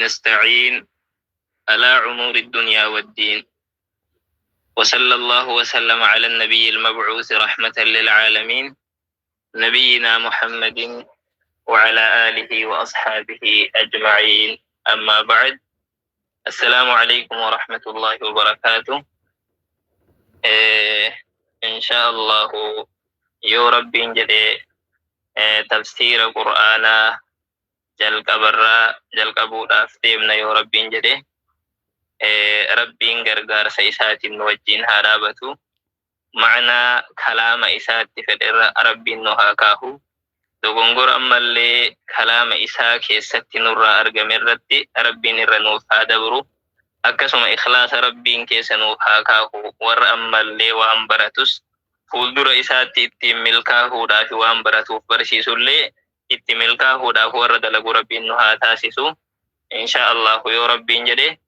نستعين على أمور الدنيا والدين. وصلى الله وسلم على النبي المبعوث رحمة للعالمين نبينا محمد وعلى آله وأصحابه أجمعين. أما بعد، السلام عليكم ورحمة الله وبركاته. إن شاء الله يا ربي جدي تفسير القرآن jalqabuudhaaf deemna yoo rabbiin jedhe. Rabbiin gargaarsa isaatiin nu wajjin haa dhaabatu. Ma'anaa kalaama isaatti fedherra rabbiin nu haa kaahu. Dogongora ammallee kalaama isaa keessatti nurraa argame irratti rabbiin irra nuuf haa dabru. Akkasuma ikhlaasa rabbiin keessa nuuf haa kaahu. Warra ammallee waan baratus fuuldura isaatti ittiin milkaahuudhaaf waan baratuuf barsiisullee itti milkaahuudhaaf warra dalagu rabbiin nu haa taasisu. Inshaallah yoo rabbiin jedhe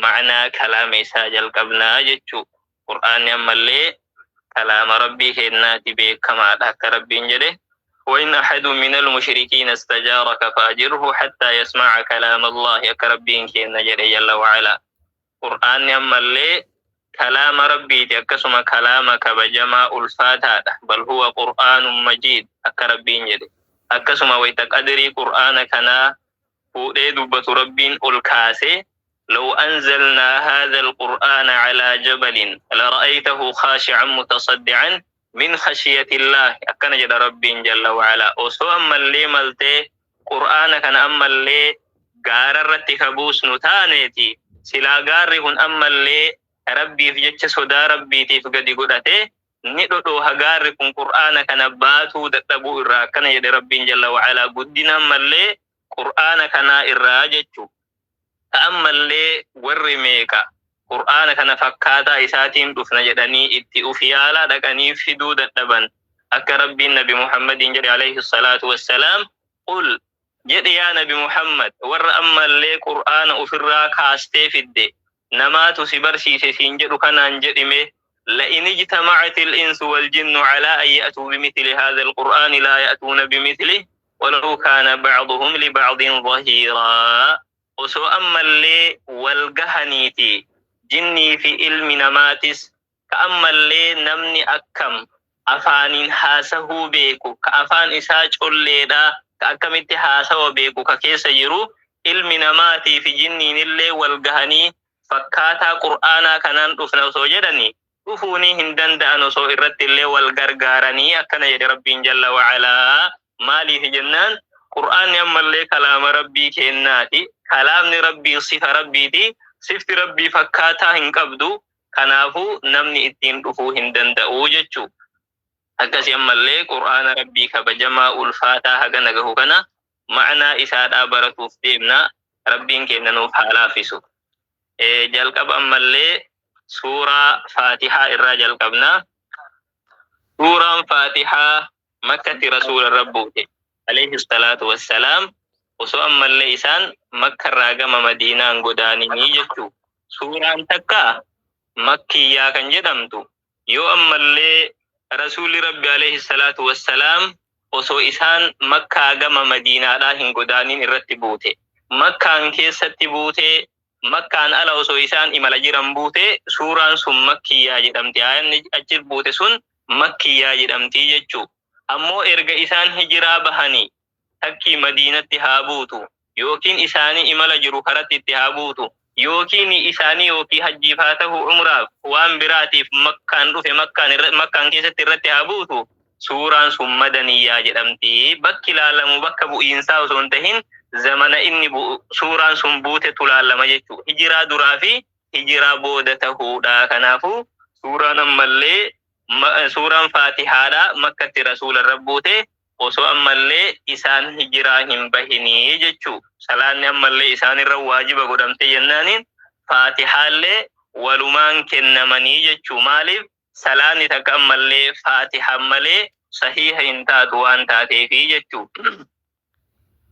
ma'anaa kalaama isaa jalqabnaa jechuu. Qur'aanni ammallee kalaama rabbii kennaati beekamaadha akka rabbiin jedhe. وإن أحد من المشركين استجارك فأجره حتى يسمع كلام الله أكربين كين جل جل وعلا. قرآن أمالي كلام ربي تكسم كلامك بجمع الفاتحة بل هو قرآن مجيد أكربين جل أكسم ويتقدري قرآن كنا فؤيد دبة ربين الكاسي. لو أنزلنا هذا القرآن على جبل لرأيته خاشعا متصدعا من خشية الله أكن جد ربين جل وعلا. وسو أما اللي ملتي قرآن كان أما اللي غاررت كبوس نتانيتي سلا غارهن أما اللي ربي في جتش سودا ربي تفقد قدته ندو هغاركم قرآن كان باتو دتبو إرا كان جد ربين جل وعلا قدنا أما اللي قرآن كان إرا جتشو أما اللي ورميكا قرآن كان فكاتا إساتين دفن جدني اتئو فيالا دكني فدو دتبن أكا ربي النبي محمد جل عليه الصلاة والسلام قل جد يا نبي محمد ور أما اللي قرآن أفراك هاستي في الدي نماتو سبرسي سينجد كان انجدمه لئن اجتمعت الإنس والجن على أن يأتوا بمثل هذا القرآن لا يأتون بمثله ولو كان بعضهم لبعض ظهيرا. وسو أما اللي والقهنيتي جني في علم نماتس كأما اللي نمني أكم أفان حاسه بيكو كأفان إساج الليدا كأكمت حاسه بيكو ككيس يرو علم نماتي في جني اللي والقهني فكاتا قرآنا كنان رفنا سوجدني رفوني هندن دانو سو إرت اللي والقرقارني أكنا يد ربي جل وعلا. مالي في جنان قرآن أما اللي كلام ربي كيناتي كلام ربي صفة ربي دي صفة ربي فكاتا هنقبدو كنافو نمني اتين رفو هندن دعو جتشو. أكسي أما اللي قرآن ربي كبجمع الفاتحة هكذا كنا معنى إساد آبرتو فديمنا ربين كينا نوف حالافسو. جلقب أما اللي سورة فاتحة الرجل قبنا. سورة فاتحة مكة رسول الرب عليه الصلاة والسلام. وسو أما اللي إسان مكة راقم مدينة انقداني نيجتو. سورة تكا مكية كان جدمتو. يو أما اللي رسول ربي عليه الصلاة والسلام وسو إسان مكة راقم مدينة لا انقداني نرتبوته. مكة كيسة تبوته مكان ألا وسو إسان إمالا جرم بوته سوران سن مكية جدمتي. آيان أجر بوته سن مكية جدمتي جتشو. أمو إرغ إسان هجرا بهاني تكي مدينة تهابوتو يوكين إساني إمالا جرو كرت تهابوتو يوكين إساني يوكي حجي فاته عمره وان براتي مكان روفي مكان كيسة ترت تهابوتو سوران سن مدنية جدمتي بكي لالمو بكبو إنسا وسنتهن زمن إني سوران سنبوت تلالما جتو هجرا درافي هجرا بودته دا كنافو سوران ملي سوران فاتحة دا مكة رسول الربوته. وسو أمالي إسان هجراهم بهني جتو سلان أمالي إسان الرواجب قدمتي جنانين فاتحة اللي ولمان كنماني جتو مالف سلان تك أمالي فاتحة أمالي صحيح انتات وان تاتي في جتو.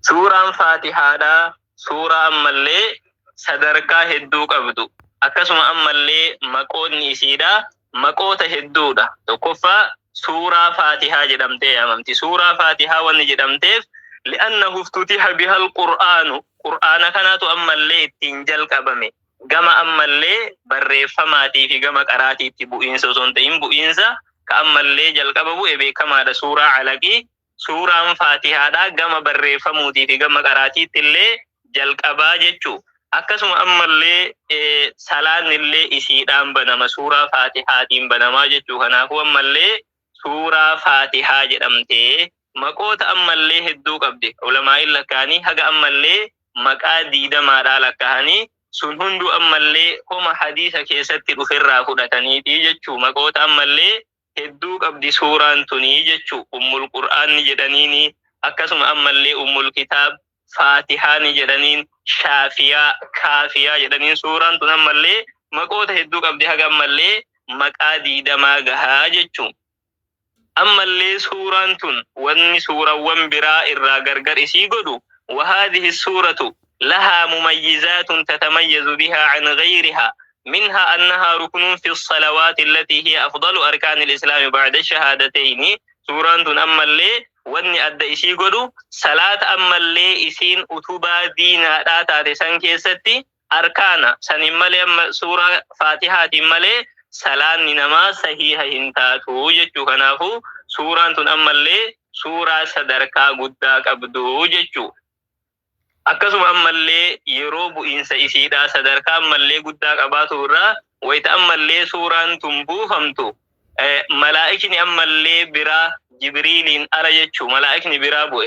سورة فاتحة دا سورة أمالي صدركا هدو قبدو أكسم أمالي مقود نسيدا مقوت هدو دا تكفى سورة فاتحة جدمتي أمامتي. سورة فاتحة ون جدمتي لأنه افتتح بها القرآن qur'aana kanatu ammallee ittiin jalqabame gama ammallee barreeffamaatii fi gama qaraatiitti bu'iinsa osoo hin ta'in bu'iinsa ka ammallee jalqaba bu'e beekamaadha. Suuraa alaqii suuraan faatihaadha gama barreeffamuutii fi gama qaraatiitti illee jalqabaa jechuu. Akkasuma ammallee salaan illee isiidhaan banama suuraa faatihaatiin banamaa jechuu. Kanaafuu ammallee suuraa faatihaa jedhamtee maqoota ammallee hedduu qabdi. Ulamaa'in lakkaanii haga ammallee maqaa 20 lakkaa'anii sun hundu ammallee homa hadiisa keessatti dhufirraa fudhataniiti jechuu. Maqoota ammallee hedduu qabdi suuraan tunii jechuu. Ummul qur'aanni jedhaniini akkasuma ammallee ummul kitaab faatihaani jedhaniin shaafiyaa kaafiyaa jedhaniin suuraan tun ammallee maqoota hedduu qabdi haga ammallee maqaa 20 gahaa jechuu. Ammallee suuraan tun wanni suurawwan biraa irraa gargar isii godhu وهذه السورة لها مميزات تتميز بها عن غيرها منها أنها ركن في الصلوات التي هي أفضل أركان الإسلام بعد الشهادتين. سورة أما اللي واني أدى إسي قدو صلاة أما اللي إسين أتوبا دينا لا تارسان كيستي أركانا سنمالي أما سورة فاتحة مالي صلاة نما صحيحة هنتاتو جتو. كنافو سورة أما اللي سورة صدركا قداك أبدو جتو. Akkasuma ammallee yeroo bu'iinsa isiidhaa sadarkaa ammallee guddaa qabaatu irraa wayita ammallee suuraan tun buufamtu malaa'ikni ammallee biraa Jibriiliin ala jechuu. Malaa'ikni biraa bu'e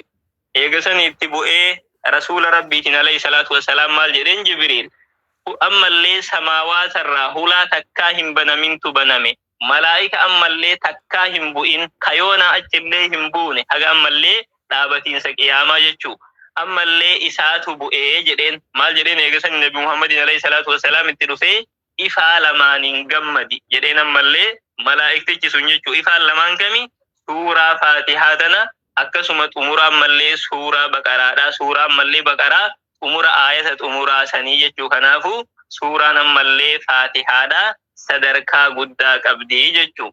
eegasanii itti bu'ee rasuula rabbiitiin alayhi salaatu wassalaam maal jedheen Jibriil ammallee samaawaata irraa hulaa takkaa hin banamintu baname. Malaa'ika ammallee takkaa hin bu'in kayoona achillee hin buune haga ammallee dhaabatiinsa qiyaamaa jechuu. Ammallee isaatu bu'ee jedheen maal jedheen eegasanii Nabi Muhammadin alayhi salaatu wassalaam itti dhufee ifaa lamaaniin gammadi jedheen. Ammallee malaa'iktichi sun jechuu ifaan lamaan kami suuraa faatihaa tana akkasuma xumura ammallee suuraa baqaraadha. Suuraa ammallee baqaraa xumura aayata xumuraa sanii jechuu. Kanaafuu suuraan ammallee faatihaadha sadarkaa guddaa qabdi jechuu.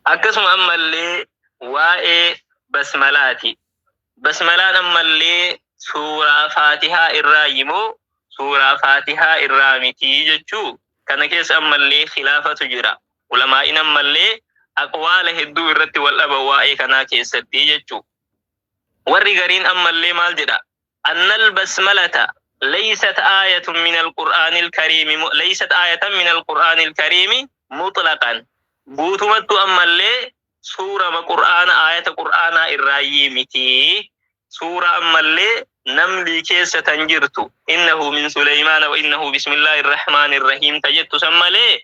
Akkasuma ammallee waa'ee basmalaati. Basmalaan ammallee suuraa faatihaa irraa yimoo suuraa faatihaa irraa mitii jechuu. Kana keessa ammallee khilaafatu jira. Ulamaa'in ammallee aqwaala hedduu irratti wal dhaban waa'ee kanaa keessatti jechuu. Warri gariin ammallee maal jedha? Annal basmalata laysat aayatun min alqur'aanil kariimi laysat aayatan min alqur'aanil kariimi mutlaqan. Guutumattu ammallee suuraa qur'aana aayata qur'aanaa irraa miti. Suuraa ammallee namli keessa tan jirtu innahu min Suleymaana wa innahu bismillahir rahmaanir rahiim tajettu san malee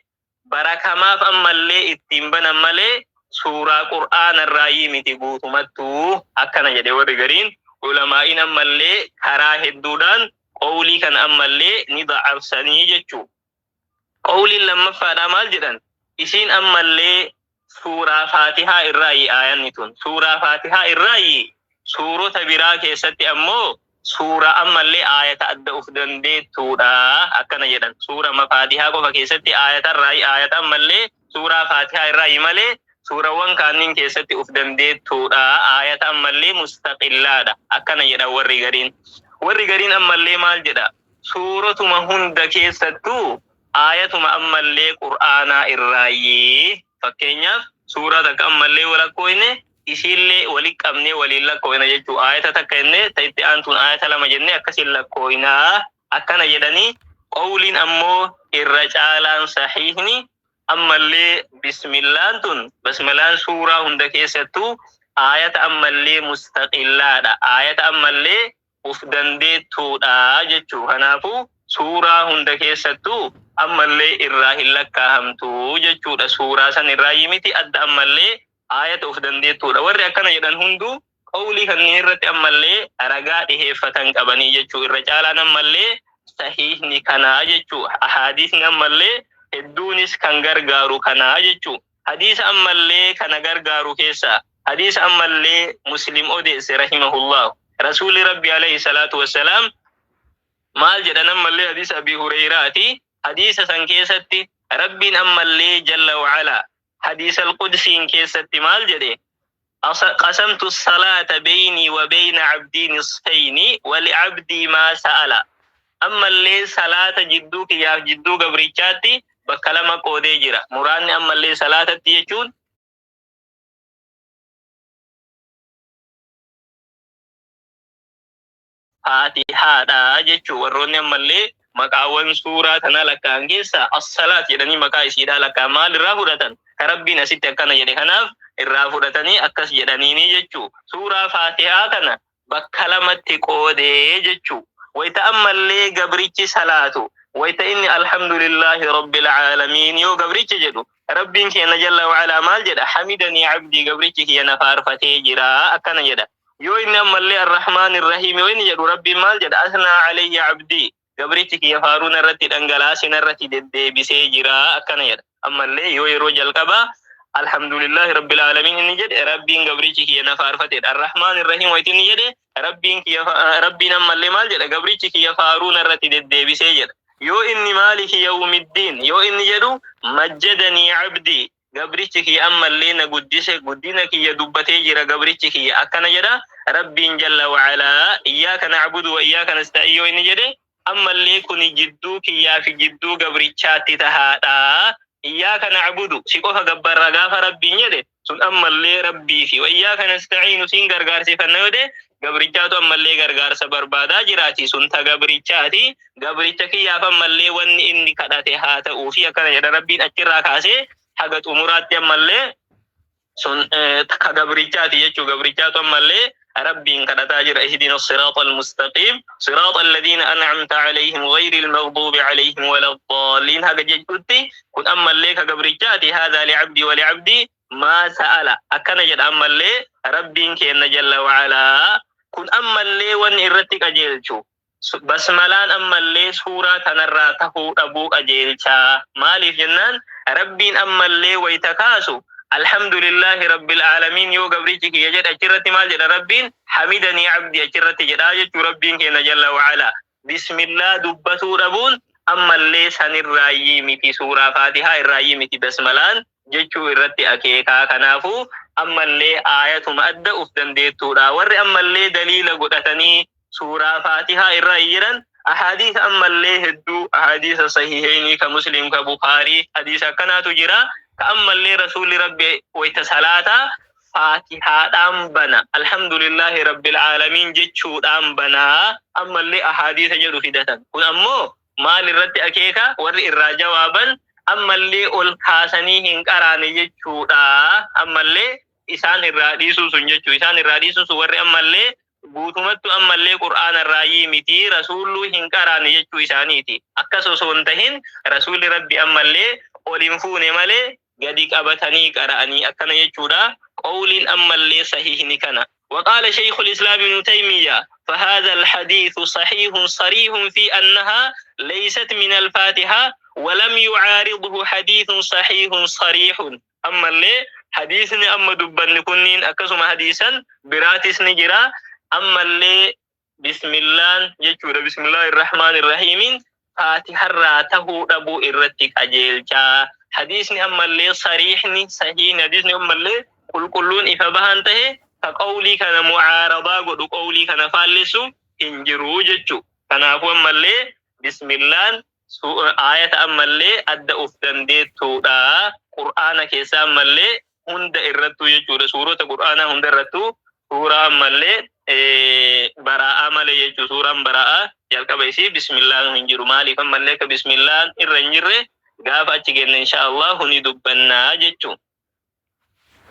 barakamaaf ammallee ittiin banan malee suuraa qur'aana irraa miti guutumattu. Akkana jedhe warri gariin. Ulamaa'in ammallee karaa hedduudhaan qawlii kan ammallee ni da'afsanii jechuu. Qawliin lammaffaadhaa maal jedhan? Isiin ammallee suuraa faatihaa irraayi aayanni tun. Suuraa faatihaa irraayi suurota biraa keessatti ammoo suuraa ammallee aayata adda uf dandeettuudha. Akkana jedhan. Suuraa faatihaa qofa keessatti aayata irraayi aayata ammallee suuraa faatihaa irraayi malee suurawwan kaaniin keessatti uf dandeettuudha. Aayata ammallee mustaqillaadha. Akkana jedhan warri gariin. Warri gariin ammallee maal jedha? Suurotuma hunda keessattuu aayatuma ammallee qur'aanaa irraayi. Fakkeenyaaf suuraa takka ammallee walakkoofne isiillee walitti qabnee waliin lakkoofna jechuu. Aayata takka jennee itti aantuun aayata 2 jennee akkasiin lakkoofnaa. Akkana jedhanii qawliin ammoo irra caalaan sahiihni ammallee bismillaan tun basmalaan suuraa hunda keessattuu aayata ammallee mustaqillaadha. Aayata ammallee uf dandeettuudha jechuu. Kanaafuu suuraa hunda keessattuu ammallee irraa hin lakkaahamtu jechuudha. Suuraa san irraa miti adda ammallee aayata uf dandeettuudha. Warri akkana jedhan hunduu qawlii kanneen irratti ammallee ragaa dhiheeffatan qabanii jechuu. Irra caalaan ammallee sahiihni kanaa jechuu. Ahadiisni ammallee hedduunis kan gargaaru kanaa jechuu. Hadiisa ammallee kana gargaaru keessa hadiisa ammallee Muslim odeesse rahimahullah. Rasuuli Rabbi alayhi salaatu wassalaam maal jedhan ammallee hadiisa Abi Hurayraati. Hadiisa san keessatti Rabbiin ammallee jalla wa'ala hadiisa al-Qudsiin keessatti maal jedhe? قسمت الصلاة بيني وبين عبدي نصفين ولعبدي ما سأل. أما اللي صلاة جدوك يا جدو قبريشاتي بكلمة قودي جرا مراني. أما اللي صلاة تيجون فاتحة دا جيشو وروني. أما اللي مقاون سورة تنالك أنجيسا الصلاة يعني مقا إسيدا لك مال رافودة ربي نسيت أكنا جدي خناف الرافودتني أكس جدانيني جيشو سورة فاتحة كنا بكلمة قودي جيشو. ويتأمل لي قبريتي صلاته ويتإني الحمد لله رب العالمين يو قبريتي جدو ربي كينا جل وعلا مال جدا حمدني عبدي قبريتي كينا فارفتي جرا أكنا جدا. يو إني أمال لي الرحمن الرحيم وين جدو ربي مال جدا أثنى علي عبدي قبريتي كي فارون الرتي الأنجلاسين الرتي دي بسي جرا أكنا جدا. أمال لي يو يروج القبا الحمد لله رب العالمين إني جد ربي قبريتي كينا فارفتي الرحمن الرحيم ويتني جد ربي نما اللي مال جدا قبريتي كي فارون الرتي دي بسي جدا. يو إني مالك يوم الدين يو إني جدو مجدني عبدي قبريتي كي أما اللي نقدسك قدينك يدبتي جرا قبريتي كي أكنا جدا ربي جل وعلا إياك نعبد وإياك نستعين. يو إني جدي أما اللي كوني جدوك يا في جدو قبريتشاتي تهادا إياك نعبد سيقوها قبر رقاف ربي نيدي سن أما اللي ربي في وإياك نستعين سين غرغار سيفن نودي قبريتشاتو أما اللي غرغار سبربادا جراتي سن تا قبريتشاتي قبريتشكي يا فما اللي ون إني كداتي هاتا وفي أكنا يدا ربي أجرا كاسي حقت أمورات أما اللي سن تكا قبريتشاتي يجو قبريتشاتو أما اللي ربي كداتا جرا اهدنا الصراط المستقيم صراط الذين أنعمت عليهم غير المغضوب عليهم ولا الضالين. هكا جيتوتي كن أما اللي كقبريتشاتي هذا لعبدي ولعبدي ما سأل أكنا جد. أما اللي ربي كينا جل وعلا كن أما اللي ون إرتك أجيلشو بسملان. أما اللي سورة تنرى تهو أبوك أجيلشا مالي جنان ربي. أما اللي ويتكاسو الحمد لله رب العالمين يو قبريتك يجد أجرتي مال جد ربي حمدني عبدي أجرتي جد ربي كينا جل وعلا بسم الله دبتو ربون. أما اللي سن الرأيي في سورة فاتحة الرأيي في بسملان جيشو الرتي أكيكا كنافو. أما اللي آية مأدى أفدن ديتو را ور. أما اللي دليل قدتني سورة فاتحة الرأيي أحاديث. أما اللي هدو أحاديث صحيحين كمسلم كبخاري حديث كناتو جرا كأما اللي رسول ربي ويتسلاتا فاتحة بنا الحمد لله رب العالمين جيشو بنا. أما اللي أحاديث جدو فدتا كن أمو مال الرد أكيكا ور الراجوابا. أما اللي الكاسني هنكراني جيشو أما اللي إسان الراديسو سنجيشو إسان الراديسو سور. أما اللي guutumatti ammallee qur'aana raayii miti rasuullu hin qaraane jechuu isaaniiti. Akkas osoo hin tahin rasuulli rabbi ammallee ol hin fuune malee gadi qabatanii qara'anii akkana jechuudha. qawliin ammallee sahihni kana. وقال شيخ الإسلام ابن تيمية فهذا الحديث صحيح صريح في أنها ليست من الفاتحة ولم يعارضه حديث صحيح صريح. أما اللي حديثني أما دبن كنين أكسم حديثا براتس نجرا. أما اللي بسم الله يجور بسم الله الرحمن الرحيم فاتحة راته أبو إرتك أجيلشا حديثني. أما اللي صريحني صحيح حديثني. أما اللي كلون إفبهانته كقولي كان معارضة قد قولي كان فالسو إنجرو جتشو كنافو. أما اللي بسم الله آية أما اللي أدى أفدن ديتو دا قرآن كيسا. أما اللي هند إرتو يجور سورة قرآن هند إرتو سورة أما اللي براءة مالي يجو سورة براءة يلقى بيسي بسم الله هنجرو مالي. فما اللي بسم الله إرنجر غاف أتشكين إن شاء الله هني دبنا جتشو.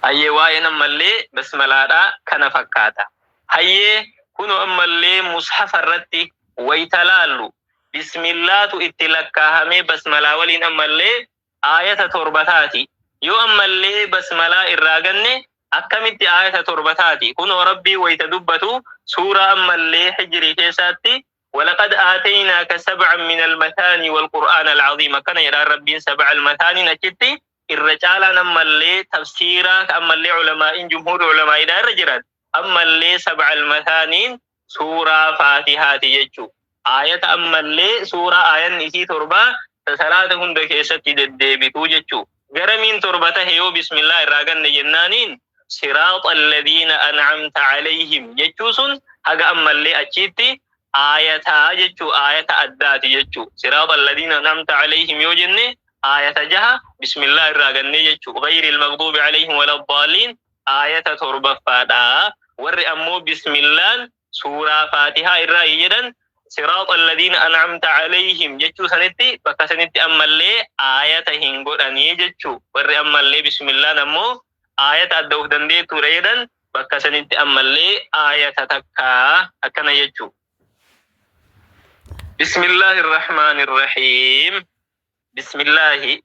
هاي واين أما اللي بسم الله كان فكاتا. هاي كنو أما اللي مصحف الرتي ويتلالو بسم الله اتلقاها مي بسم الله ولين. أما اللي آية تربتاتي يو. أما اللي بسم الله الراغني أكملت آية تربتاتي كنو ربي ويتدبتو سورة. أما اللي حجري كيساتي ولقد آتيناك 7 من المثاني والقرآن العظيم. كان يرى ربي 7 المثاني نجتي الرجال. أما اللي تفسيرك أما اللي علماء جمهور علماء دار رجرات. أما اللي 7 المثاني سورة فاتحة يجو آية. أما اللي سورة آية نسي تربة تسلاة هند كيستي دبتو جتو غرمين تربته يو بسم الله الرحمن الرحيم صراط الذين أنعمت عليهم جتوسن هجا أما اللي أجيتي آية جتو آية أدات جتو صراط الذين أنعمت عليهم يوجني آية جها بسم الله الرحمن جتو غير المغضوب عليهم ولا الضالين آية تربة فادا ور أمو بسم الله سورة فاتحة الرأيجدا صراط الذين أنعمت عليهم جتو سنتي بكا سنتي أما اللي آية هنقود أني جتو ور أما اللي بسم الله نمو آية أدوه دندي تريدا بكا سنتي أما اللي آية تتكا أكنا جتو بسم الله الرحمن الرحيم بسم الله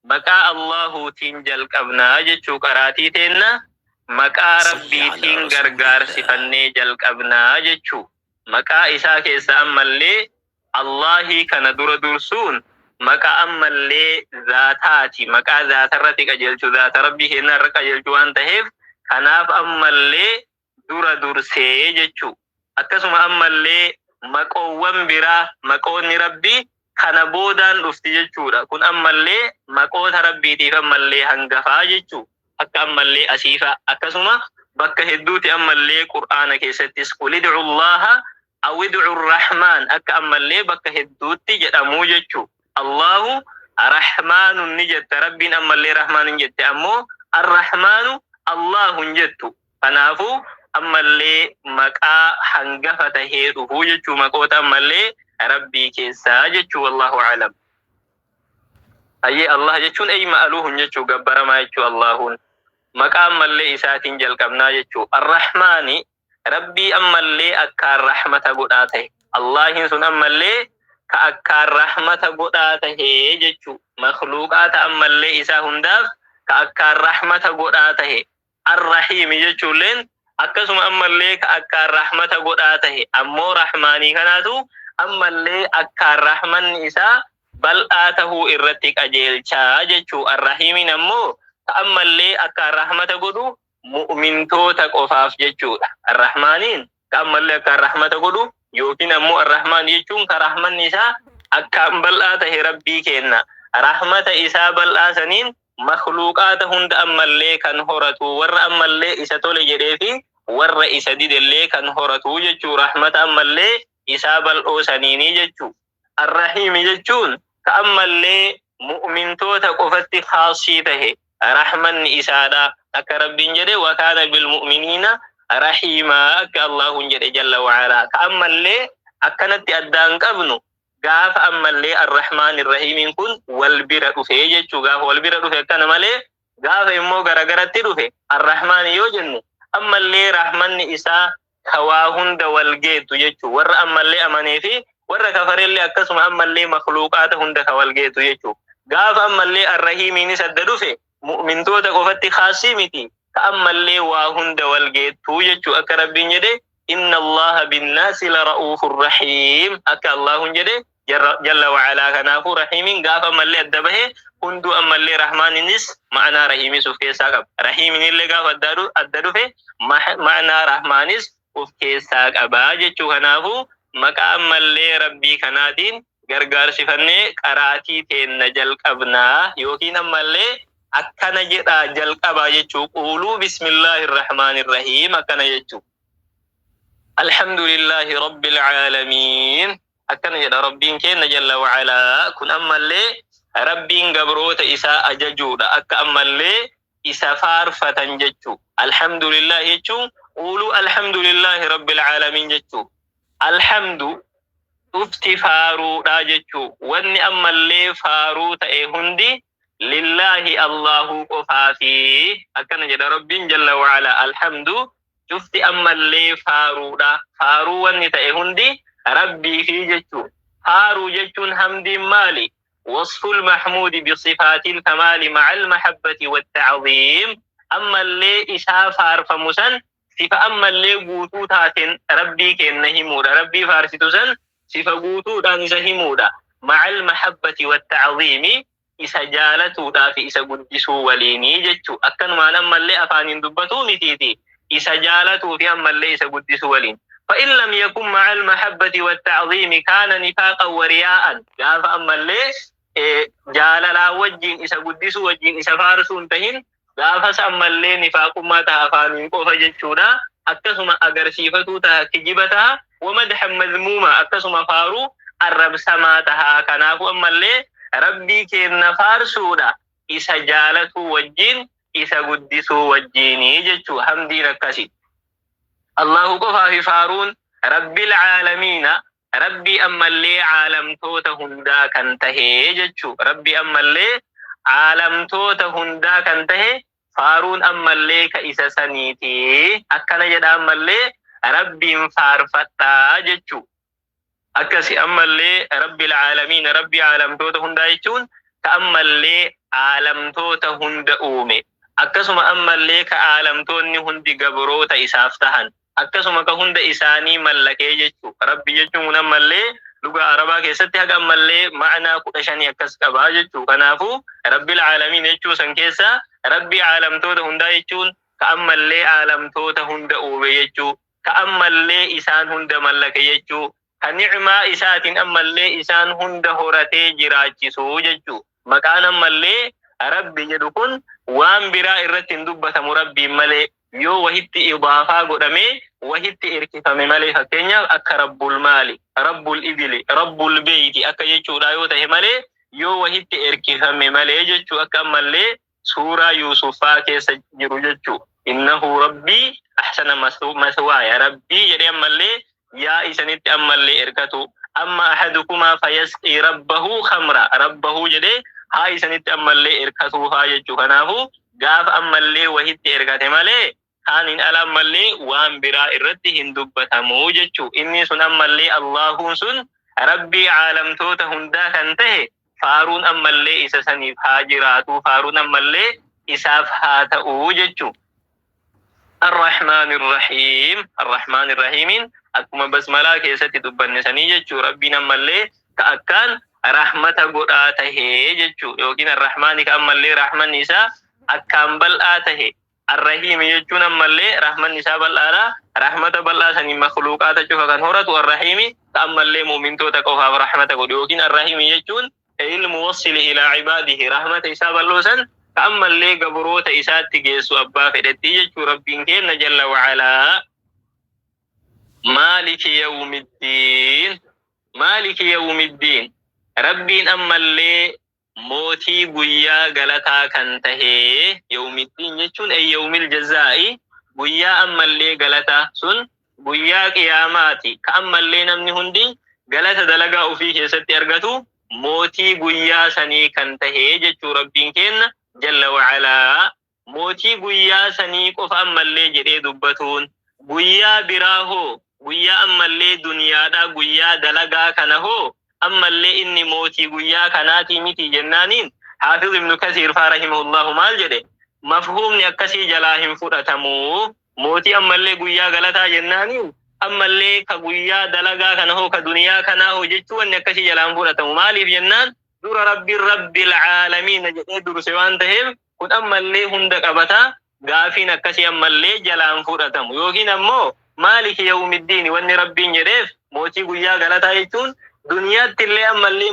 بكا الله تنجل قبنا جتو قراتي تينا مكا ربي تنغرغار سفني جل قبنا جتو مكا إسا كيسا أما اللي الله كان دور درسون مكا أما اللي ذاتاتي مكا ذات رتك جلتو ذات ربي هنا رك جلتو أنتهف كناف أما اللي دور درسي جتو أكسم أما اللي مقوان برا مقون ربي كان بودان رفتي جتو كن أما اللي مقوت ربي تيف أما اللي هنغفا جتو أكا أما اللي أسيفا أكسم بكا هدوتي أما اللي قرآن كيستيس قل ادعوا الله أو ادعوا الرحمن أكا أما اللي بكا هدوتي جدامو جتو الله الرحمن نجت ربي أما اللي رحمن نجت أمو الرحمن الله نجت فنافو أما اللي مكا حنقفة هيدو جتو مكوت أما اللي ربي كيسا جتو والله أعلم أي الله جتون أي مألوه جتو قبر ما جتو الله مكا أما اللي إساتين جل قبنا جتو الرحمن ربي أما اللي أكار رحمة قداته الله سن أما اللي كأكار رحمة قداته جتو مخلوقات أما اللي إسا هنداف كأكار رحمة قداته الرحيم جتو لين أكسم أما اللي كأكار رحمة قداته أمو رحماني كناتو أما اللي أكار رحمن إسا بل آته إرتك أجيل جتو الرحيم نمو أما اللي أكار رحمة قدو مؤمن توتك أفاف جتو الرحمانين كأما اللي أكار رحمة قدو يوكين أمو الرحمن يجون كرحمن نساء أكام بلآته ربي كينا رحمة إساء بلآسنين مخلوقات هند أما اللي كان هورتو ور أما اللي إساتو لجريفي ور إساديد اللي كان هورتو جتو رحمة أما اللي إساء بلآسنيني جتو الرحيم جتون كأما اللي مؤمن توتك أفتي خاصيته رحمن إساء أكربين جدي وكان بالمؤمنين رحيما كالله جل وعلا كأما اللي أكنت أدان قبنو قاف أما اللي الرحمن الرحيم كن والبرة فيه جتشو قاف والبرة فيه كان مالي قاف إمو غرغرت فيه الرحمن يوجن أما اللي رحمن إسا كواهن دوالجيت جتشو ور أما اللي أماني فيه ور كفر اللي أكسم أما اللي مخلوقاتهن دوالجيت جتشو قاف أما اللي الرحيم نسددو فيه مؤمن توتا قفتي خاصيمتي كأما اللي واهن دوالجيت توجتشو أكربين جدي إن الله بالناس لرؤوف رحيم أكا الله جدي جل وعلا كنافو رحيم قاف أما اللي أدبه كندو أما اللي رحمن نس معنى رحيم سوفكي ساقب رحيم اللي قاف أددو في معنى رحمن سوفكي ساقب جتشو كنافو مكا أما اللي ربي كنادين غرغار سفني قراتي تين نجل قبنا يوكين أما اللي أكنا جدا جل قبا جتشو قولوا بسم الله الرحمن الرحيم أكنا جتشو الحمد لله رب العالمين أكنا جدا ربين كين جل وعلا كن أما اللي ربين قبروت إساء أججودا أكا أما اللي إساء فارفة جتشو الحمد لله جتشو قولوا الحمد لله رب العالمين جتشو الحمد افتفارو دا جتشو واني أما اللي فارو تأهندي لله الله قفافي أكنا جد ربين جل وعلا الحمد شفتي أما اللي فارودا فارو ونتأهندي ربي في جتو فارو جتون حمد مالي وصف المحمود بصفات الكمال مع المحبة والتعظيم أما اللي إسا فارف مسن صفة أما اللي قوتو تاتن ربي كأنه مودا ربي فارستو سن صفة قوتو تانسه مودا مع المحبة والتعظيم isa jaalatuudhaa fi isa guddisuu waliinii jechuu akkanumaan ammallee afaaniin dubbatuu mitiiti isa jaalatuu fi ammallee isa guddisuu waliin فإن لم يكن مع المحبة والتعظيم كان نفاقا ورياء قال أما اللي جاللا وجين إسا قدسوا وجين إسا فارسوا انتهن gaafas ammallee nifaaqummaa ta'a afaaniin qofa jechuudha. Akkasuma agarsiifatu ta'a kijiba ta'a. Wamadhan mazmuuma akkasuma faaruu arrabsamaa ta'a. Kanaafuu ammallee rabbii keenya faarsuudha isa jaalatu wajjin isa guddisuu wajjinii jechuu hamdiin akkasi. Allahu qofaa fi faaruun rabbil caalamiina rabbii ammallee caalamtoota hundaa kan tahee jechuu rabbii ammallee caalamtoota hundaa kan tahe faaruun ammallee ka isa saniiti. Akkana jedha ammallee rabbiin faarfadhaa jechuu akkasi ammallee rabbil caalamiina rabbii caalamtoota hundaa jechuun ka ammallee caalamtoota hunda uume akkasuma ammallee ka caalamtoonni hundi gabroota isaaf tahan akkasuma ka hunda isaanii mallakee jechuu rabbi jechuun ammallee luga arabaa keessatti haga ammallee ma'anaa 15 akkas qabaa jechuu. Kanaafuu rabbil caalamiin jechuu san keessa rabbi caalamtoota hundaa jechuun ka ammallee caalamtoota hunda uume jechuu ka ammallee isaan hunda mallake jechuu ka ni'maa isaatiin ammallee isaan hunda horatee jiraachisuu jechuu. Maqaan ammallee rabbi jedhu kun waan biraa irratti hin dubbatamu rabbiin malee yoo wahitti idaafaa godhamee wahitti irkifame malee fakkeenyaaf akka rabbul maali rabbul ibili rabbul beyti akka jechuudha yoo tahe malee yoo wahitti irkifame malee jechuu akka ammallee suuraa Yuusuffaa keessa jiru jechuu innahu rabbii ahsana maswaaya rabbii jedhee ammallee yaa isanitti ammallee erkatu amma ahadukumaa fayasqii rabbahu khamra rabbahu jedhee haa isanitti ammallee erkatu haa jechuu. Kanaafuu gaafa ammallee wahitti ergate malee kaanin ala ammallee waan biraa irratti hin dubbatamu jechuu. Inni sun ammallee Allahuun sun rabbii caalamtoota hundaa kan tahe faaruun ammallee isa saniif haa jiraatu faaruun ammallee isaaf haa ta'u jechuu. Ar-Rahmaan Ar-Rahiim Ar-Rahmaan Ar-Rahiimiin akkuma basmalaa keessatti dubbanne sanii jechuu rabbiin ammallee ka akkaan rahmata godhaa tahee jechuu yookiin Ar-Rahmaani ka ammallee rahmanni isaa akkaan bal'aa tahe. Ar-Rahiim jechuun ammallee rahmanni isaa bal'aadha. Rahmata bal'aa saniin makhluuqaata cufa kan horatu Ar-Rahiimi ka ammallee mu'mintoota qofaaf rahmata godhu yookiin Ar-Rahiimi jechuun ilmu wassili ilaa cibaadihi rahmata isaa bal'oo san ka ammallee gabroota isaatti geessu abbaa fedhetti jechuu. Rabbiin keenya jalla wa'alaa maaliki yawmiddiin maaliki yawmiddiin rabbiin ammallee mootii guyyaa galataa kan tahee yawmiddiin jechuun yawmil jazaa'i guyyaa ammallee galata sun guyyaa qiyaamaati ka ammallee namni hundi galata dalagaa ofii keessatti argatu mootii guyyaa sanii kan tahee jechuu. Rabbiin keenya jalla wa'alaa mootii guyyaa sanii qofa ammallee jedhee dubbatuun guyyaa biraa hoo guyyaa ammallee duniyaadhaa guyyaa dalagaa kana hoo ammallee inni mootii guyyaa kanaati miti jennaaniin Haafiz ibn Kasiir rahimahullahu maal jedhe mafhuumni akkasii jalaa hin fudhatamu. Mootii ammallee guyyaa galataa jennaaniin ammallee ka guyyaa dalagaa kana hoo ka duniyaa kanaa hoo jechuu wanni akkasii jalaa hin fudhatamu. Maaliif jennaan dura rabbil caalamiin jedhee durse waan taheef kun ammallee hunda qabata gaafiin akkasii ammallee jalaa hin fudhatamu. Yookiin ammoo maaliki yawmiddiin wanni rabbiin jedheef mootii guyyaa galataa jechuun duniyaatti illee ammallee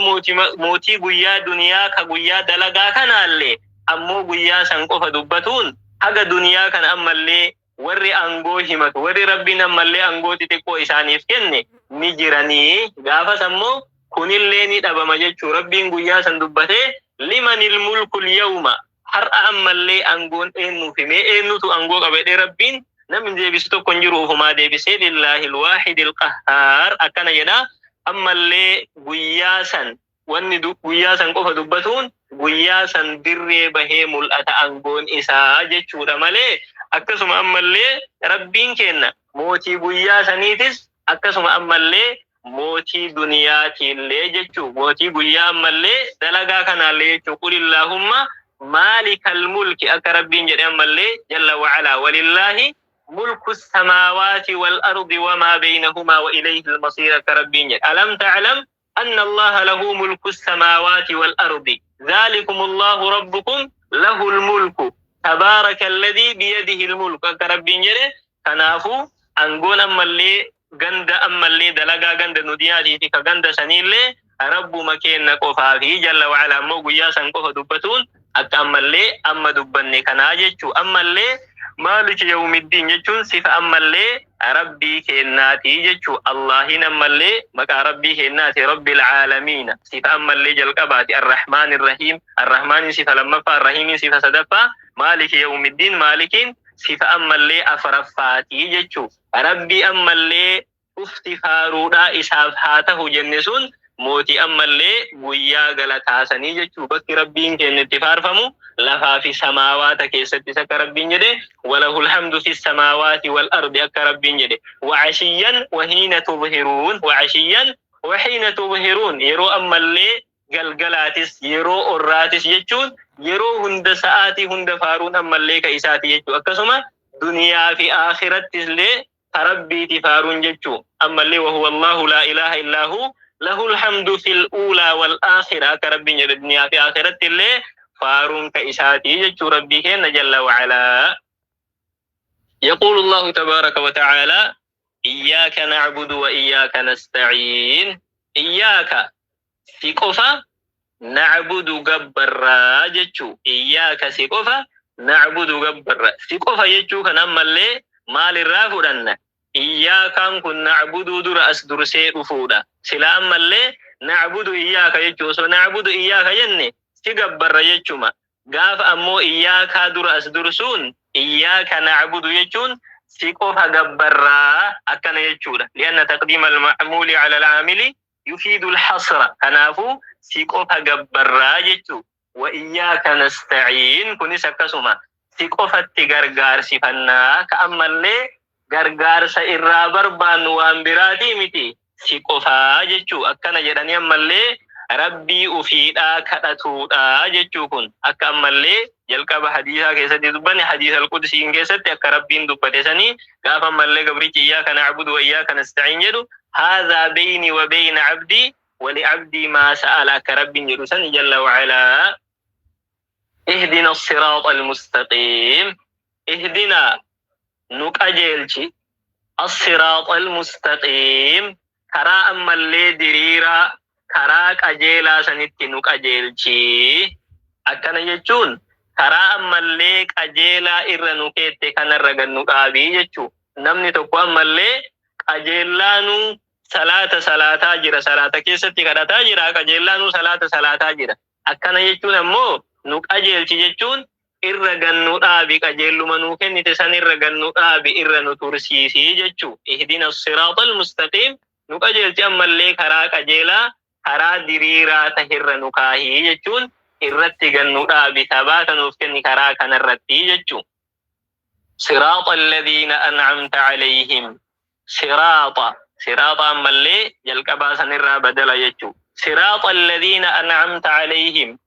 mootii guyyaa duniyaa ka guyyaa dalagaa kanaallee ammoo guyyaa san qofa dubbatuun haga duniyaa kana ammallee warri angoo himatu warri rabbiin ammallee angoo xixiqqoo isaaniif kenne ni jiranii gaafas ammoo kunillee ni dhabama jechuu. Rabbiin guyyaa san dubbatee limanil mulkul yawma har'a ammallee angoon eenyuuf himee eenyutu angoo qabedhe rabbiin namni deebisu tokko hin jiru ofumaa deebisee lillaahil waahidil qahhaar akkana jedha. Ammallee guyyaa san wanni guyyaa san qofa dubbatuun guyyaa san dirree bahee mul'ata angoon isaa jechuudha malee akkasuma ammallee rabbiin keenya mootii guyyaa saniitis akkasuma ammallee mootii duniyaatiillee jechuu mootii guyyaa ammallee dalagaa kanaallee jechuu. Qulillahumma maalikal mulki akka rabbiin jedhe ammallee jalla wa'alaa walillaahi ملك السماوات والأرض وما بينهما وإليه المصير كربين. ألم تعلم أن الله له ملك السماوات والأرض ذلكم الله ربكم له الملك تبارك الذي بيده الملك كربين جره. كنافو أنقون أمالي غند أمالي دلقا غند ندياتي في غند سنيلي رب مكين قفا في جل وعلا موغو ياسن قفا دبتون akka ammallee amma dubbanne kanaa jechuu. Ammallee maaliki yawmiddin jechuun sifa ammallee rabbii kennaati jechuu. Allahin ammallee maqaa rabbii kennaati, rabbil aalamiin sifa ammallee jalqabaati. Arrahmaanir rahiim, arrahmaaniin sifa lammaffaa, arrahiimiin sifa sadaffaa, maaliki yawmiddin maalikiin sifa ammallee afuraffaati jechuu. Rabbii ammallee ufti faaruudhaa isaaf haa ta'u jenne sun mootii ammallee guyyaa galataasanii jechuu. Bakki rabbiin keenya itti faarfamu lafaa fi samaawaata keessatti akka rabbiin jedhe walahul hamdu fi samaawaati wal ardi akka rabbiin jedhe wa'ashiyyan wahiina tubhiruun, wa'ashiyyan wahiina tubhiruun, yeroo ammallee galgalaatis yeroo orraatis jechuun yeroo hunda sa'aatii hunda faaruun ammallee ka isaati jechuu. Akkasuma duniyaa fi akhirattis illee rabbiiti faaruun jechuu. Ammallee wahuwa Allahu laa ilaaha illaahu lahul hamdu fil uulaa wal aakhira akka rabbiin jedhe duniyaa fi akhiratti illee فارون كإساتي يجو ربي كينا جل وعلا. يقول الله تبارك وتعالى إياك نعبد وإياك نستعين. إياك سيقفا نعبد قبر جتشو. إياك سيقفا نعبد قبر سيقفا يجو كنما اللي مال الرافدن. إياك كن نعبد در أسدر سيقفودا سلام اللي نعبد إياك يجو. سو نعبد إياك يني تقبر يجوما قاف أمو إياك در أسدرسون إياك نعبد يجون سيقوف قبر أكنا يجودا لأن تقديم المعمول على العامل يفيد الحصر كنافو سيقوف قبر يجو. وإياك نستعين كني سكسوما سيقوف التقرقار سفنا كأما اللي قرقار سإرى بربان وانبراتي متي سيقوف يجو. أكنا جراني أما اللي rabbii ufiidhaa kadhatuudha jechuu kun akka ammallee jalqaba hadiisaa keessatti dubbanne hadiisa al-qudsiin keessatti akka rabbiin dubbate sanii gaafa ammallee gabrichi iyyaaka na'budu wa iyyaaka nasta'iin jedhu haadhaa bayni wa bayna abdii wa li'abdii maa sa'ala akka rabbiin jedhu san jalla wa'alaa. ihdina as-siraata al-mustaqiim. ihdina nu qajeelchi as-siraata al-mustaqiim karaa ammallee diriiraa karaa qajeelaa sanitti nu qajeelchi. Akkana jechuun karaa ammallee qajeelaa irra nu keette kanarra gannu dhaabii jechuu. Namni tokko ammallee qajeellaanuu salaataa jira, salaata keessatti kadhataa jira, qajeellaanuu salaataa jira. Akkana jechuun ammoo nu qajeelchi jechuun irra gannu dhaabii, qajeelluma nu kennite san irra gannu dhaabii, irra nu tursiisii jechuu. ihdina as-siraata al-mustaqiim nu qajeelchi ammallee karaa qajeelaa karaa diriiraa tahirra nu kaahii jechuun irratti gannu dhaabi tabaata nuuf kenni karaa kanarratti jechuu. siraata alladhiina an'amta calayhim. siraata ammallee jalqabaa sanirraa badala jechuu. siraata alladhiina an'amta calayhim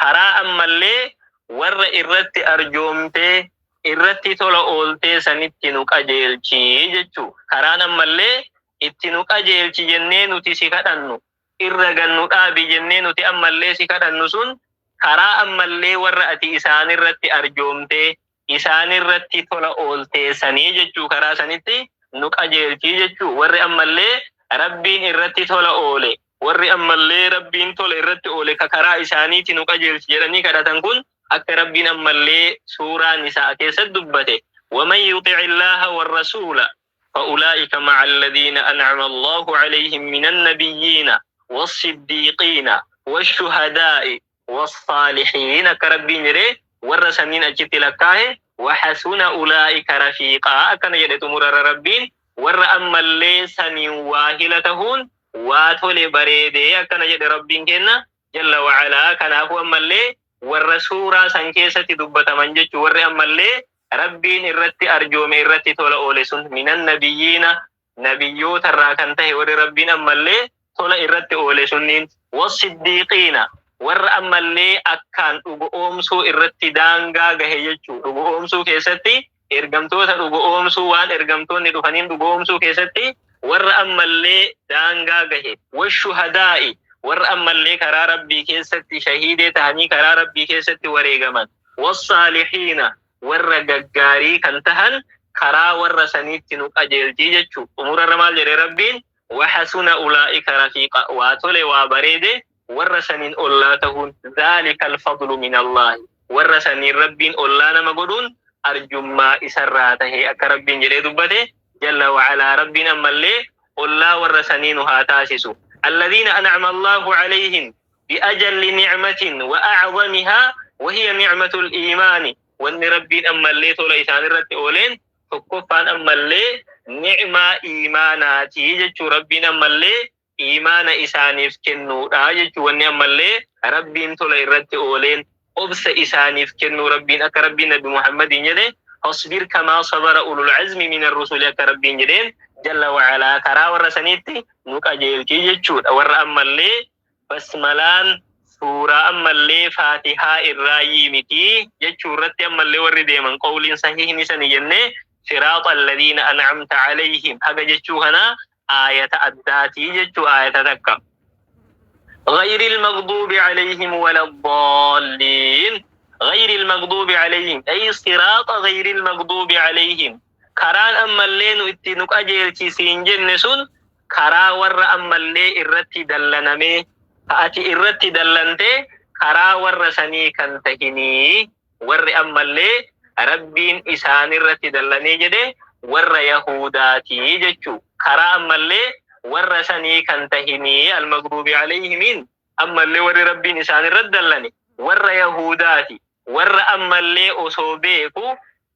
karaa ammallee warra irratti arjoomtee irratti tola ooltee sanitti nu qajeelchi jechuu. karaan ammallee itti nu qajeelchi jennee nuti si kadhannu irra gannu dhaabi jennee nuti ammallee si kadhannu sun karaa ammallee warra ati isaan irratti arjoomtee isaan irratti tola ooltee sanii jechuu. karaa sanitti nu qajeelchi jechuu. warri ammallee rabbiin irratti tola oole, warri ammallee rabbiin tola irratti oole ka karaa isaaniiti nu qajeelchi jedhanii kadhatan kun akka rabbiin ammallee suuraa nisaa keessatti dubbate ومن يطع الله والرسول فأولئك مع الذين أنعم الله عليهم من النبيين والصديقين والشهداء والصالحين كربين ري ورسنين أجت لكاه وحسن أولئك رفيقا كان يدتمر ربين ور أما اللي سنين واهلتهون واتولي بريدي كان يد ربين كنا جل وعلا كان هو أما اللي والرسول سنكيسة دبت منجج ور أما اللي ربين الرتي أرجوم الرتي تولى أولسون من النبيين نبيوت الراكنته ور ربين أما اللي تولى الرتي أولسونين والصديقين ور أما اللي أكان أمسو الرتي دانغا جهيجو أمسو كيستي إرجمتو تلو أمسو وان إرجمتو ندفنين دو أمسو كيستي ور أما اللي دانغا جهي والشهداء ور أما اللي كرا ربي كيستي شهيدة تهني كرا ربي كيستي وريجمان والصالحين ور جاري كنتهن كرا ور سنيت نقجل تيجتشو أمور الرمال جري ربين وحسن أولئك رفيقا واتولي وابريد ور سنين أولاتهن ذلك الفضل من الله warra sanii rabbiin ollaa nama godhuun arjummaa isarraa tahe akka rabbiin jedhee dubbate jalla wa'alaa. Rabbiin ammallee ollaa warra sanii nu haa taasisu. الذين أنعم الله عليهم بأجل نعمة وأعظمها وهي نعمة الإيمان. وأن ربي أما اللي تولى إسان الرد أولين فكفان أما اللي نعمة إيماناتي جتشو ربي أما اللي إيمان إسانيف كنو جتشو وأن أما اللي ربي تولى الرد أولين أبس إسانيف كنو ربي أك ربي نبي محمد يجده أصبر كما صبر أولو العزم من الرسل أك ربي يجدين جل وعلا. كرا ورسانيتي نوك أجيل جتشو ور أما اللي بسملان سورة أما اللي فاتحة الرأي متي جتشو رت أما اللي ورد من قول صحيح نسني جنة صراط الذين أنعمت عليهم هذا جتشو هنا آية أداتي جتشو آية تذكر غير المغضوب عليهم ولا الضالين. غير المغضوب عليهم أي صراط غير المغضوب عليهم. كران أما اللي نوك أجيل تسين جنسون كرا ور أما اللي إرتي دلنمي ati irratti dallante karaa warra sanii kan tahini warri ammallee rabbiin isaan irratti dallane jedhe warra yahudaati jechu. karaa ammallee warra sanii kan tahini almaghdubi alayhim ammallee warri rabbiin isaan irratti dallane warra yahudaati. warra ammallee osoo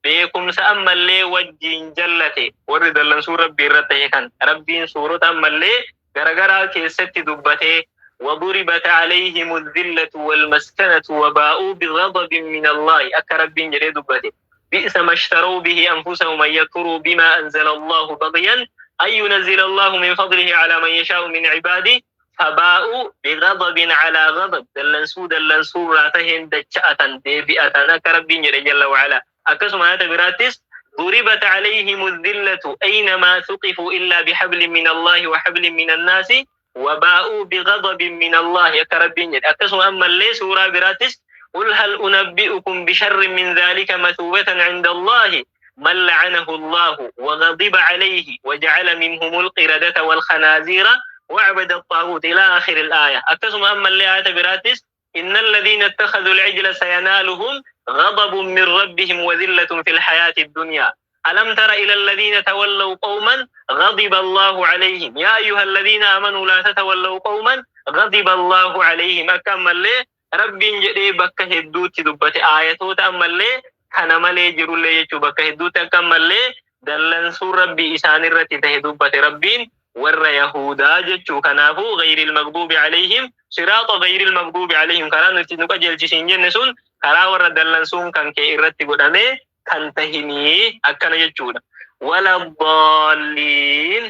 beekumsa ammallee wajjin jallate warri dallansuu rabbii irratti kan rabbiin suurota ammallee garagaraa keessatti dubbate وضربت عليهم الذلة والمسكنة وباءوا بغضب من الله أكرب بن جريد بته بئس ما اشتروا به أنفسهم أن يكفروا بما أنزل الله بغيا أن ينزل الله من فضله على من يشاء من عباده فباءوا بغضب على غضب دلنسو راتهن دجأة ديبئة أكرب بن جريد جل وعلا. أكسم هذا براتس ضربت عليهم الذلة أينما ثقفوا إلا بحبل من الله وحبل من الناس وباءوا بغضب من الله يكربين أكسوا أما اللي سورة براتس قل هل أنبئكم بشر من ذلك مثوبة عند الله من لعنه الله وغضب عليه وجعل منهم القردة والخنازير وعبد الطاغوت إلى آخر الآية. أكسوا أما اللي آية براتس إن الذين اتخذوا العجل سينالهم غضب من ربهم وذلة في الحياة الدنيا. ألم تر إلى الذين تولوا قوما غضب الله عليهم يا أيها الذين آمنوا لا تتولوا قوما غضب الله عليهم. أكمل لي ربي جدي بك هدوت دبت آياته تأمل لي كان ملي جرو لي يجو بك هدوت أكمل لي دلن سور ربي إسان الرتي تهدوبت ربين ور يهودا جتشو كنافو غير المغضوب عليهم صراط غير المغضوب عليهم كرا نتنوك جلجسين جنسون كرا ور دلن سون كان كي الرتي قدامي kan tahini akkana jechuudha. wala dhalliin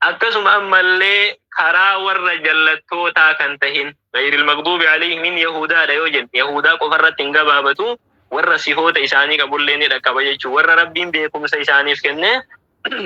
akkasuma ammallee karaa warra jallattootaa kan tahin ghayril maghdubi alayhim yahudaadha yoo jennu yahudaa qofarratti hin gabaabatu warra sifoota isaanii qabullee ni dhaqqaba jechuu. warra rabbiin beekumsa isaaniif kenne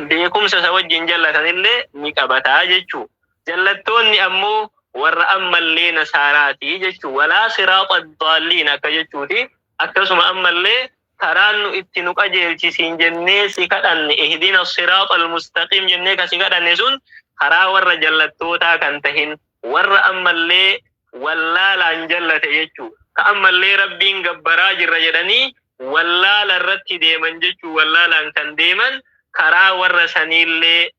beekumsa isa wajjin jallatanillee ni qabataa jechuu. jallattoonni ammoo warra ammallee nasaaraati jechuu. walaa siraaxa dhalliin akka jechuuti. akkasuma ammallee كرانو اتنوك أجيل تسين جنيسي كدن اهدين الصراط المستقيم جنيك سيكدن نسون كرا ور جلتوتا كانتهن ور أما اللي ولا لانجلت يجو كأما اللي ربين قبراج الرجلني ولا لرتي ديمن ججو ولا لانكن ديمن كرا ور سني اللي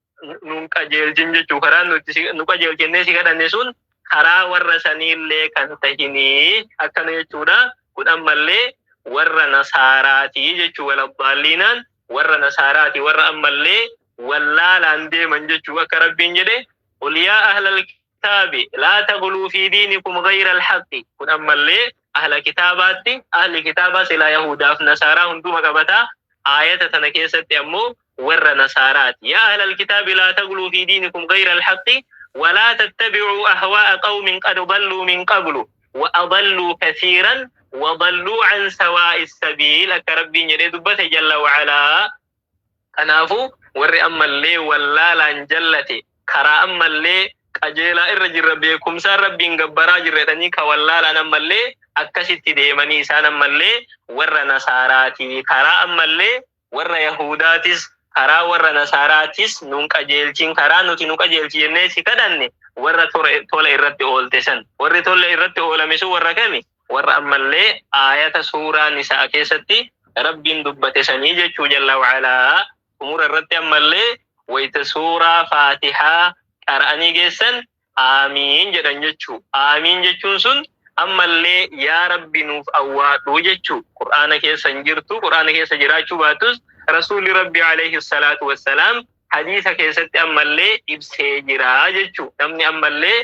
نوك أجيل جنجو كرانو نوك أجيل جنيسي كدن نسون كرا ور سني اللي كانتهني أكن يجونا كد أما اللي warra nasaaraati jechuu wala dhalliinaan warra nasaaraati warra ammallee wallaalaan deeman jechuu akka rabbiin jedhe qul yaa ahlal kitaabi laa taghluu fi diinikum ghayra alhaqqi. kun ammallee ahla kitaabaatti ahli kitaabaa silaa yahudaaf nasaaraa hunduma qabataa. aayata tana keessatti ammoo warra nasaaraati. yaa ahlal kitaabi laa taghluu fi diinikum ghayra alhaqqi walaa tattabi'uu ahwaa'a qawmin qad dalluu min qablu wa adalluu kathiiran وضلوا عن سواء السبيل أكربين يدبت جل وعلا. كنافو ور أما اللي ولا لانجلتي كرا أما اللي أجيلا الرجل ربيكم سار ربين قبرا جرتني كولا لنا أما اللي أكسيت ديماني سان أما اللي ور نصاراتي كرا أما اللي ور يهوداتيس كرا ور نصاراتيس نونك أجيلتين كرا نوتي نونك أجيلتين نيسي كدني ور تولى الرد أولتسن ور تولى الرد أولمسو ور كمي warra ammallee ayata suuraa nisaa keessatti rabbiin dubbate sanii jechuu jalla wa'alaa umura irratti ammallee wayita suuraa faatihaa qara'anii geessan aamiin jedhan jechuu. Aamiin jechuun sun ammallee yaa rabbi nuuf awwaadhu jechuu. Qur'aana keessa hin jirtu, qur'aana keessa jiraachuu baatus rasuulli rabbi alayhi salaatu wassalaam hadiisa keessatti ammallee ibsee jira jechuu. Namni ammallee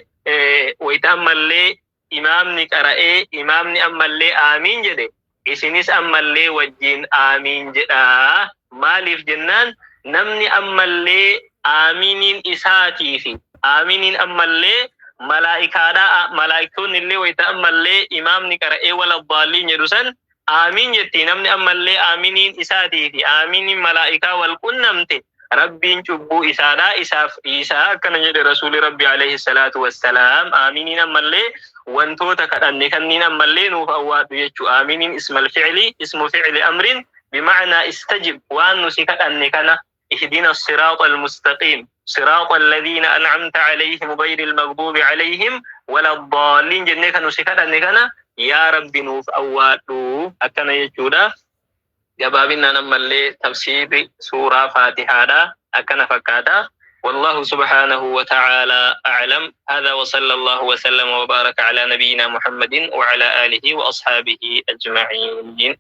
wayita ammallee imaamni qara'ee imaamni ammallee aamiin jedhe isinis ammallee wajjin aamiin jedhaa. Maaliif jennaan namni ammallee aamiiniin isaatii fi aamiiniin ammallee malaa'ikaadhaa. Malaa'iktoonni illee wayita ammallee imaamni qara'ee wala dhaalliin jedhu san aamiin jetti. Namni ammallee aamiiniin isaatii fi aamiiniin malaa'ikaa wal qunnamte rabbiin cubbuu isaadhaa isaaf dhiisaa akkana jedhe rasuuli rabbi alayhi salaatu wassalaam. Aamiiniin ammallee wantoota kadhanne kanniin ammallee nuuf awwaadhu jechuu. Aamiiniin ismal fi'li ismu fi'li amrin بمعنى استجب وأن سكتني كان اهدنا الصراط المستقيم صراط الذين أنعمت عليهم غير المغضوب عليهم ولا الضالين جنة كانوا سكتني كان يا رب نوف أوادو أكنا يجودا جبابنا نملي تفسير سورة فاتحة أكنا فكادا والله سبحانه وتعالى أعلم. هذا وصلى الله وسلم وبارك على نبينا محمد وعلى آله وأصحابه أجمعين.